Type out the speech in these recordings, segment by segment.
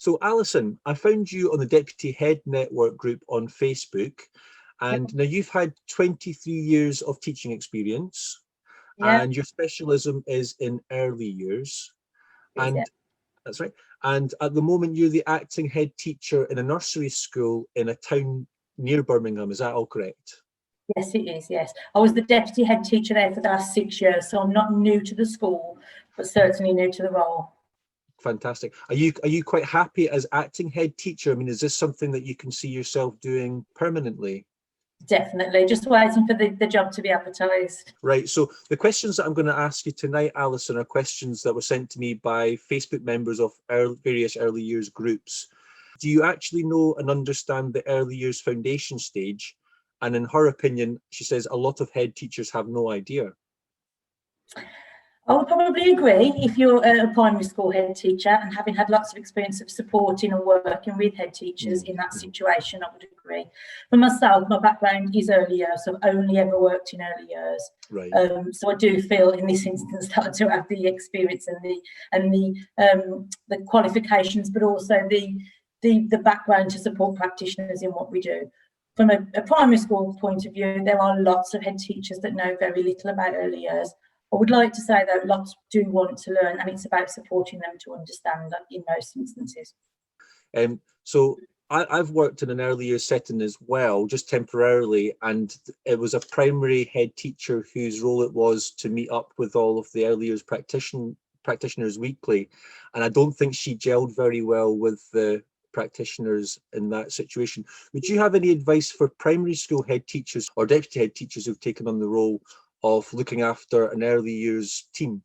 So Alison, I found you on the Deputy Head Network group on Facebook, and now you've had 23 years of teaching experience, and your specialism is in early years. And that's right. And at the moment, you're the acting head teacher in a nursery school in a town near Birmingham. Is that all correct? Yes, it is, yes. I was the deputy head teacher there for the last 6 years, so I'm not new to the school, but certainly new to the role. Fantastic. Are you quite happy as acting head teacher? I mean, is this something that you can see yourself doing permanently? Definitely, just waiting for the job to be advertised. Right, so the questions that I'm going to ask you tonight, Alison, are questions that were sent to me by Facebook members of various early years groups. Do you actually know and understand the early years foundation stage? And in her opinion, she says a lot of head teachers have no idea. I would probably agree. If you're a primary school head teacher and having had lots of experience of supporting and working with head teachers in that situation, I would agree. For myself, my background is early years, so I've only ever worked in early years. Right. So I do feel in this instance that I do have the experience and the qualifications, but also the background to support practitioners in what we do. From a primary school point of view, there are lots of head teachers that know very little about early years. I would like to say, though, lots do want to learn, and it's about supporting them to understand that in most instances. So I've worked in an early years setting as well, just temporarily, and it was a primary head teacher whose role it was to meet up with all of the early years practitioners weekly, and I don't think she gelled very well with the practitioners in that situation. Would you have any advice for primary school head teachers or deputy head teachers who've taken on the role of looking after an early years team?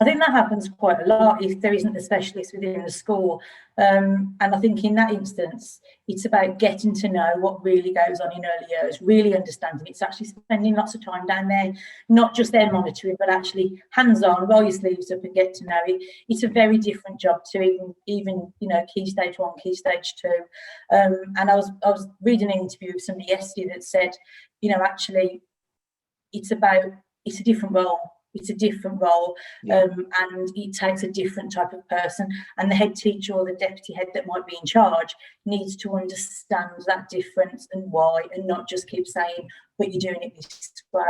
I think that happens quite a lot if there isn't a specialist within the school. And I think in that instance, it's about getting to know what really goes on in early years, really understanding. It's actually spending lots of time down there, not just there monitoring, but actually hands-on, roll your sleeves up and get to know it. It's a very different job to even Key Stage 1, Key Stage 2. And I was reading an interview with somebody yesterday that said, actually, it's a different role. It's a different role, and it takes a different type of person. And the head teacher or the deputy head that might be in charge needs to understand that difference and why, and not just keep saying, but you're doing it this way.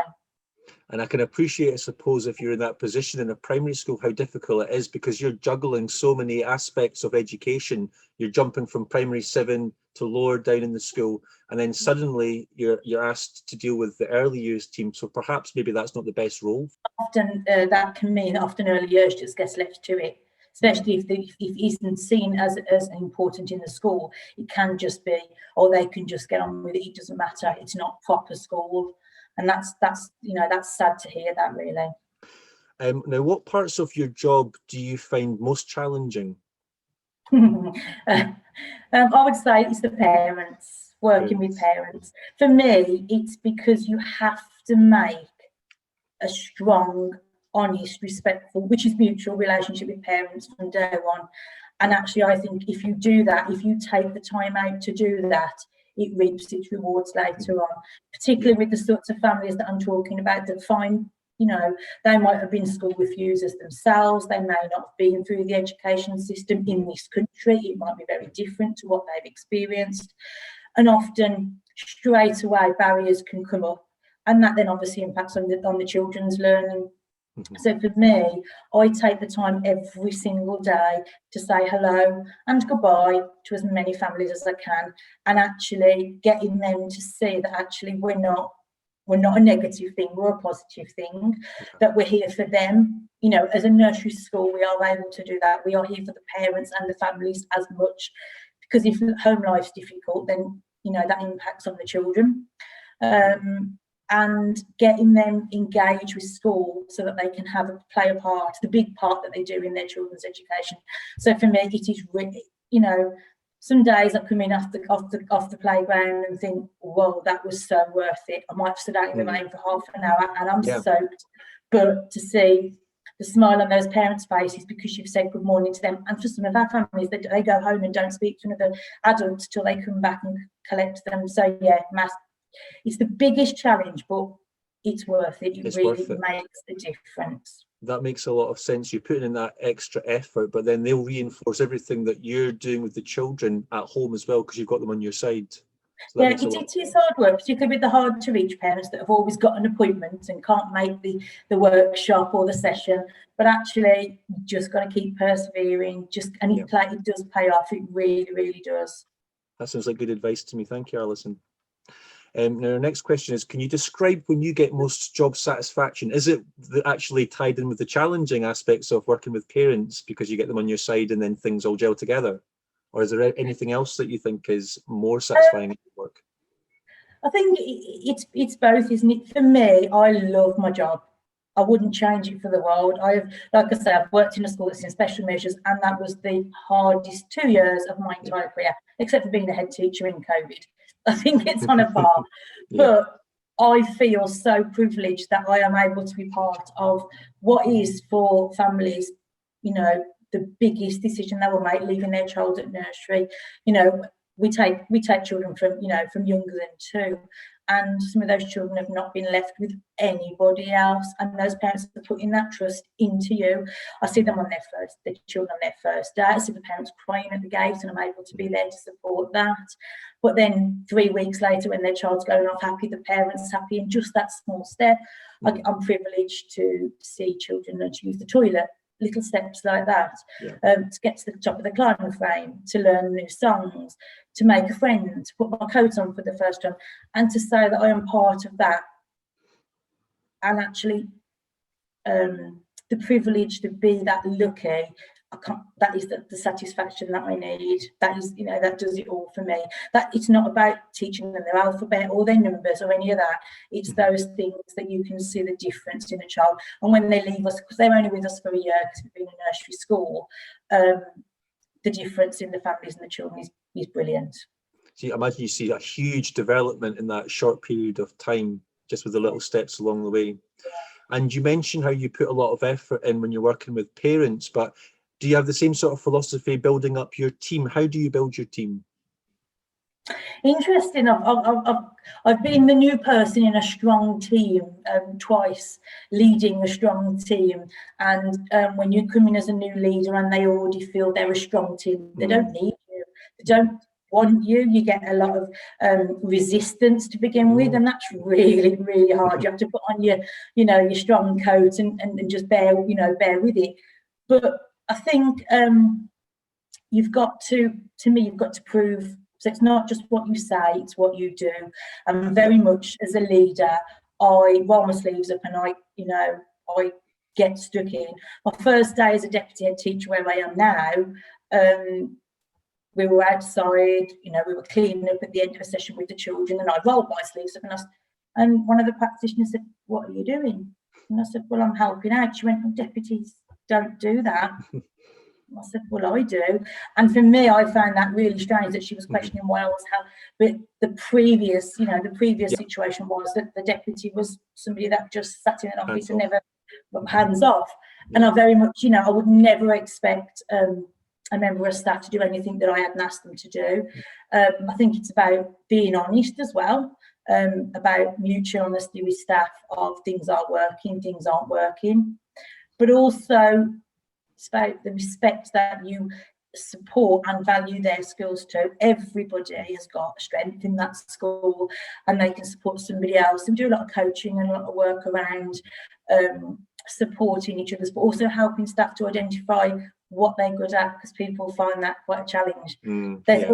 And I can appreciate, I suppose, if you're in that position in a primary school, how difficult it is, because you're juggling so many aspects of education. You're jumping from primary 7 to lower down in the school, and then suddenly you're asked to deal with the early years team. So perhaps maybe that's not the best role. Often that can mean often early years just gets left to it, especially if it isn't seen as important in the school. It can just be, or they can just get on with it. It doesn't matter. It's not proper school. And that's sad to hear that, really. Now, what parts of your job do you find most challenging? I would say it's the parents, working with parents. For me, it's because you have to make a strong, honest, respectful, which is mutual relationship with parents from day one. And actually, I think if you do that, if you take the time out to do that, it reaps its rewards later on, particularly with the sorts of families that I'm talking about that find, they might have been school refusers themselves. They may not have been through the education system in this country. It might be very different to what they've experienced. And often, straight away, barriers can come up. And that then obviously impacts on the children's learning. So for me, I take the time every single day to say hello and goodbye to as many families as I can, and actually getting them to see that actually we're not a negative thing, we're a positive thing, that we're here for them. As a nursery school, we are able to do that. We are here for the parents and the families as much, because if home life's difficult, then, that impacts on the children. And getting them engaged with school so that they can play a part, the big part that they do in their children's education. So for me, it is really, some days I come in off the playground and think, whoa, that was so worth it. I might have stood out in the rain for half an hour and I'm soaked. But to see the smile on those parents' faces because you've said good morning to them, and for some of our families, they go home and don't speak to another adult till they come back and collect them. So it's the biggest challenge, but it's worth it. It really makes a difference. That makes a lot of sense. You're putting in that extra effort, but then they'll reinforce everything that you're doing with the children at home as well, because you've got them on your side. So Yeah, it is hard work, particularly with the hard to reach parents that have always got an appointment and can't make the workshop or the session. But actually, you just got to keep persevering. It does pay off. It really, really does. That sounds like good advice to me. Thank you, Alison. Now, our next question is, can you describe when you get most job satisfaction? Is it actually tied in with the challenging aspects of working with parents because you get them on your side and then things all gel together? Or is there anything else that you think is more satisfying in your work? I think it's both, isn't it? For me, I love my job. I wouldn't change it for the world. Like I say, I've worked in a school that's in special measures, and that was the hardest 2 years of my entire career, except for being a head teacher in COVID. I think it's on a par. But I feel so privileged that I am able to be part of what is for families, the biggest decision they will make, leaving their child at nursery. We take children from younger than 2, and some of those children have not been left with anybody else, and those parents are putting that trust into you. I see them on their children on their first day. I see the parents crying at the gate, and I'm able to be there to support that. But then 3 weeks later, when their child's going off happy, the parents happy, and just that small step. I'm privileged to see children learn to use the toilet, little steps like that, to get to the top of the climbing frame, to learn new songs, to make a friend, to put my coat on for the first time, and to say that I am part of that. And actually, the privilege to be that lucky, that is the satisfaction that I need. That is, that does it all for me. That it's not about teaching them their alphabet or their numbers or any of that. It's those things that you can see the difference in a child. And when they leave us, because they're only with us for a year because we've been in nursery school, the difference in the families and the children is brilliant. So I imagine you see a huge development in that short period of time, just with the little steps along the way. Yeah. And you mentioned how you put a lot of effort in when you're working with parents, but do you have the same sort of philosophy building up your team? How do you build your team? Interesting. I've been the new person in a strong team twice, leading a strong team. And when you come in as a new leader and they already feel they're a strong team, they don't need you. They don't want you. You get a lot of resistance to begin with, and that's really, really hard. You have to put on your strong coat and just bear with it. But I think you've got to prove. So it's not just what you say, it's what you do. And very much as a leader, I roll my sleeves up and I get stuck in. My first day as a deputy head teacher where I am now, we were outside, we were cleaning up at the end of a session with the children, and I rolled my sleeves up and one of the practitioners said, "What are you doing?" And I said, "Well, I'm helping out." She went, "Well, deputies don't do that." I said, "Well, I do." And for me, I found that really strange that she was questioning why I was but the previous situation was that the deputy was somebody that just sat in an office and never got hands off. And I very much, I would never expect a member of staff to do anything that I hadn't asked them to do. I think it's about being honest as well, about mutual honesty with staff of things are working, things aren't working, but also it's about the respect that you support and value their skills too. Everybody has got strength in that school and they can support somebody else. And we do a lot of coaching and a lot of work around supporting each other, but also helping staff to identify what they're good at, because people find that quite a challenge. They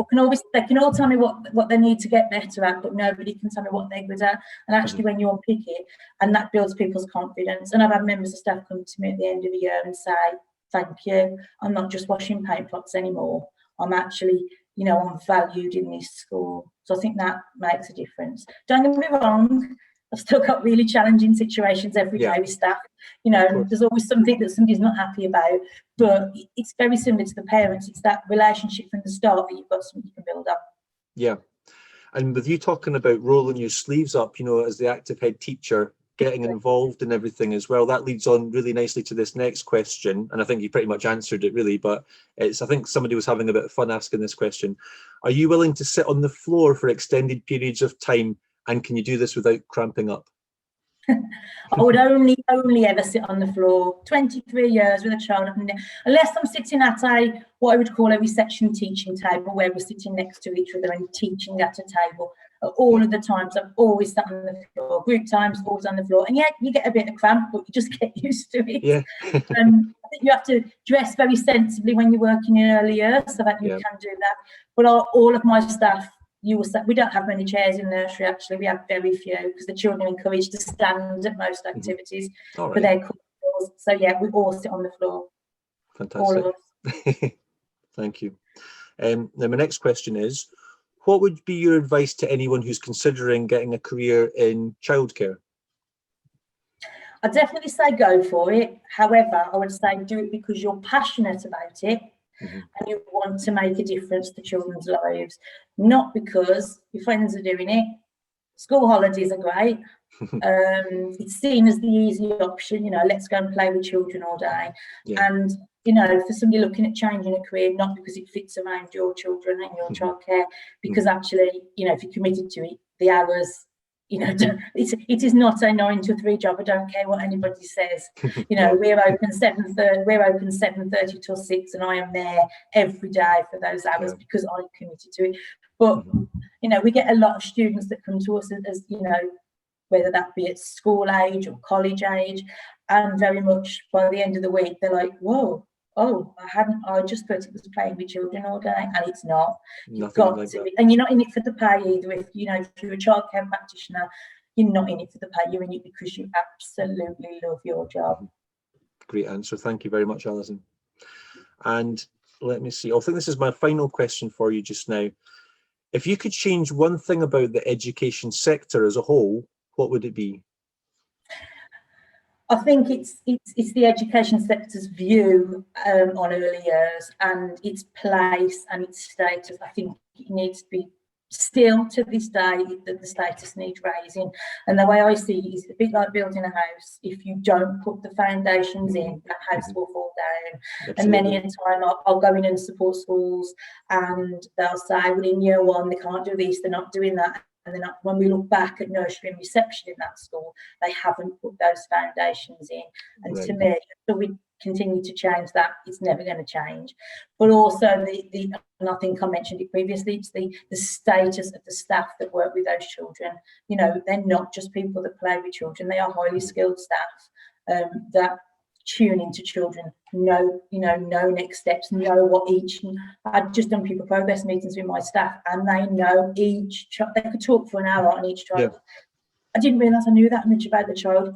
can all tell me what they need to get better at, but nobody can tell me what they're good at. And actually when you unpick it, and that builds people's confidence. And I've had members of staff come to me at the end of the year and say, "Thank you, I'm not just washing paint pots anymore. I'm actually, I'm valued in this school." So I think that makes a difference. Don't get me wrong, I've still got really challenging situations every day with staff. There's always something that somebody's not happy about, but it's very similar to the parents. It's that relationship from the start that you've got something you can build up. Yeah. And with you talking about rolling your sleeves up, as the active head teacher, getting involved in everything as well, that leads on really nicely to this next question. And I think you pretty much answered it really, but I think somebody was having a bit of fun asking this question. Are you willing to sit on the floor for extended periods of time? And can you do this without cramping up? I would only ever sit on the floor. 23 years with a child, unless I'm sitting at a what I would call a reception teaching table, where we're sitting next to each other and teaching at a table. All of the times I've always sat on the floor. Group times, always on the floor. And yeah, you get a bit of cramp, but you just get used to it. Yeah. I think you have to dress very sensibly when you're working in early years so that you can do that. But all of my staff, we don't have many chairs in nursery, actually. We have very few because the children are encouraged to stand at most activities for their course. So yeah, we all sit on the floor. Fantastic. All of us. Thank you. Now my next question is, what would be your advice to anyone who's considering getting a career in childcare? I'd definitely say go for it. However, I would say do it because you're passionate about it and you want to make a difference to children's lives, not because your friends are doing it. School holidays are great. It's seen as the easy option, let's go and play with children all day. And for somebody looking at changing a career, not because it fits around your children and your childcare, because actually, if you're committed to it, the hours, it is not a 9 to 3 job. I don't care what anybody says. We're open 7:30 till 6, and I am there every day for those hours because I'm committed to it. But we get a lot of students that come to us as whether that be at school age or college age, and very much by the end of the week they're like, whoa, I just thought it was playing with children all day, and it's not. You've got to, and you're not in it for the pay either. If you're a childcare practitioner, you're not in it for the pay, you're in it because you absolutely love your job. Great answer. Thank you very much, Alison. And let me see, I think this is my final question for you just now. If you could change one thing about the education sector as a whole, what would it be? I think it's the education sector's view on early years and its place and its status. I think it needs to be, still to this day, that the status needs raising. And the way I see it is a bit like building a house. If you don't put the foundations in, that house will fall down. Absolutely. And many a time I'll go in and support schools and they'll say, well, in year 1, they can't do this, they're not doing that. And then when we look back at nursery and reception in that school, they haven't put those foundations in. And to me, so we continue to change that, it's never going to change. But also and I think I mentioned it previously, it's the status of the staff that work with those children. They're not just people that play with children, they are highly skilled staff that tune into children, know next steps, know what each. I've just done people progress meetings with my staff, and they know each child. They could talk for an hour on each child. I didn't realise I knew that much about the child.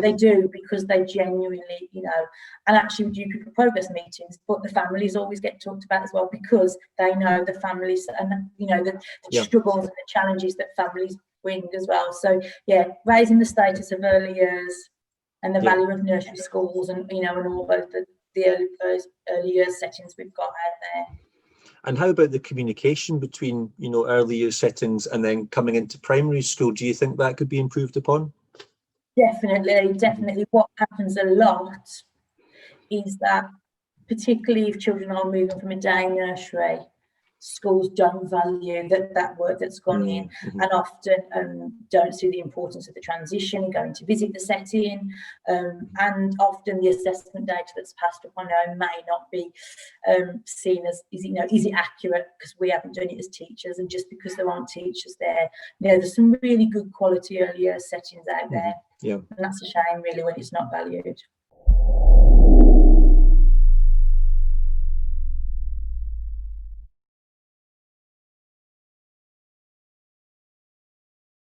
They do, because they genuinely, and actually we do people progress meetings, but the families always get talked about as well, because they know the families and the struggles and the challenges that families bring as well. So raising the status of early years and the value of nursery schools and and all those early years settings we've got out there. And how about the communication between early years settings and then coming into primary school? Do you think that could be improved upon? Definitely. What happens a lot is that, particularly if children are moving from a day nursery, schools don't value that work that's gone in, and often don't see the importance of the transition, going to visit the setting, and often the assessment data that's passed upon may not be seen as, is it accurate, because we haven't done it as teachers, and just because there aren't teachers there. There's some really good quality early years settings out there, and that's a shame really when it's not valued.